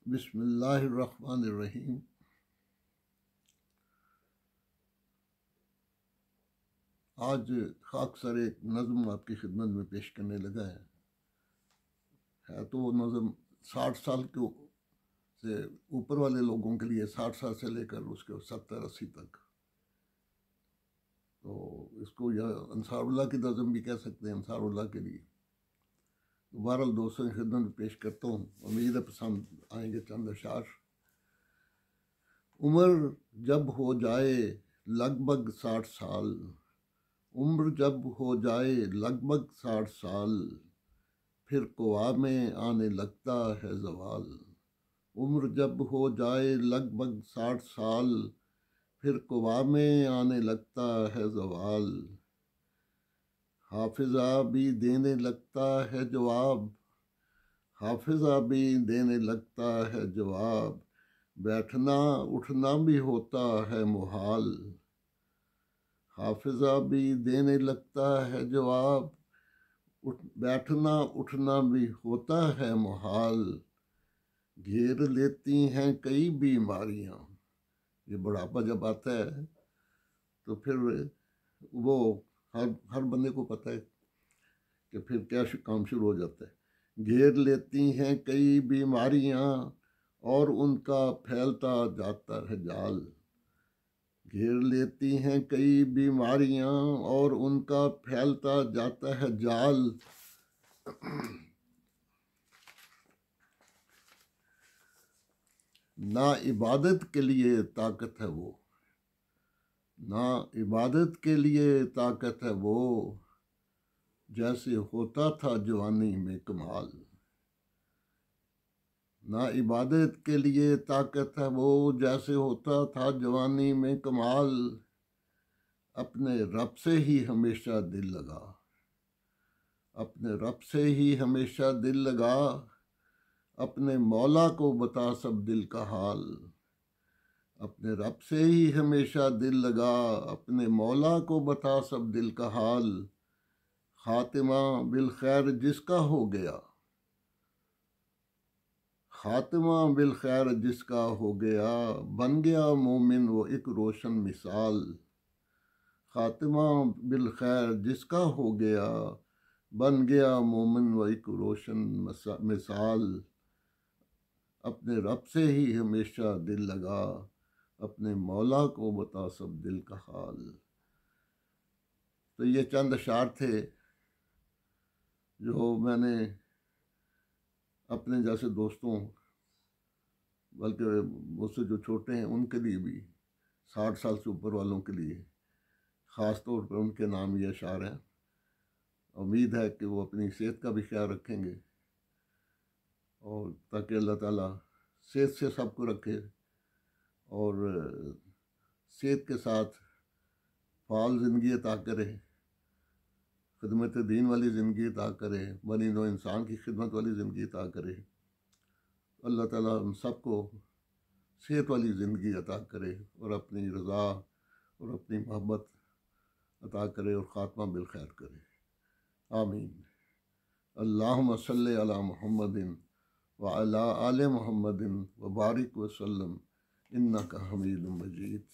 بسم اللہ الرحمن الرحیم۔ آج خاک سر ایک نظم آپ کی خدمت میں پیش کرنے لگا ہے تو وہ نظم 60 سال کے سے اوپر والے لوگوں کے لیے، 60 سال سے لے کر اس کے 70-80 تک، تو اس کو یا انصار اللہ کی نظم بھی کہہ سکتے ہیں، انصار اللہ کے لیے۔ بہرحال دوستوں کی خدمت میں پیش کرتا ہوں، امید ہے پسند آئیں گے چند اشعار۔ عمر جب ہو جائے لگ بھگ 60 سال، عمر جب ہو جائے لگ بھگ 60 سال، پھر قوا میں آنے لگتا ہے زوال۔ عمر جب ہو جائے لگ بھگ 60 سال، پھر قوا میں آنے لگتا ہے زوال۔ حافظہ بھی دینے لگتا ہے جواب، حافظہ بھی دینے لگتا ہے جواب، بیٹھنا اٹھنا بھی ہوتا ہے محال۔ حافظہ بھی دینے لگتا ہے جواب، بیٹھنا اٹھنا بھی ہوتا ہے محال۔ گھیر لیتی ہیں کئی بیماریاں، یہ بڑھاپا جب آتا ہے تو پھر وہ ہر بندے کو پتہ ہے کہ پھر کیا کام شروع ہو جاتا ہے۔ گھیر لیتی ہیں کئی بیماریاں اور ان کا پھیلتا جاتا ہے جال۔ گھیر لیتی ہیں کئی بیماریاں اور ان کا پھیلتا جاتا ہے جال۔ نہ عبادت کے لیے طاقت ہے وہ، نہ عبادت کے لیے طاقت ہے وہ، جیسے ہوتا تھا جوانی میں کمال۔ نہ عبادت کے لیے طاقت ہے وہ، جیسے ہوتا تھا جوانی میں کمال۔ اپنے رب سے ہی ہمیشہ دل لگا، اپنے رب سے ہی ہمیشہ دل لگا، اپنے مولا کو بتا سب دل کا حال۔ اپنے رب سے ہی ہمیشہ دل لگا، اپنے مولا کو بتا سب دل کا حال۔ خاتمہ بالخیر جس کا ہو گیا، خاتمہ بالخیر جس کا ہو گیا، بن گیا مومن وہ ایک روشن مثال۔ خاتمہ بالخیر جس کا ہو گیا، بن گیا مومن وہ ایک روشن مثال۔ اپنے رب سے ہی ہمیشہ دل لگا، اپنے مولا کو بتا سب دل کا حال۔ تو یہ چند اشعار تھے جو میں نے اپنے جیسے دوستوں، بلکہ مجھ سے جو چھوٹے ہیں ان کے لیے بھی، 60 سال سے اوپر والوں کے لیے خاص طور پر ان کے نام یہ اشعار ہیں۔ امید ہے کہ وہ اپنی صحت کا بھی خیال رکھیں گے، اور تاکہ اللہ تعالیٰ صحت سے سب کو رکھے، اور صحت کے ساتھ فعال زندگی عطا کرے، خدمت دین والی زندگی عطا کرے، بنی نوع انسان کی خدمت والی زندگی عطا کرے۔ اللہ تعالیٰ ہم سب کو صحت والی زندگی عطا کرے، اور اپنی رضا اور اپنی محبت عطا کرے، اور خاتمہ بالخیر کرے۔ آمین۔ اللہم صلی علی محمد وعلی آل محمد وبارک وسلم، انک حمید مجید۔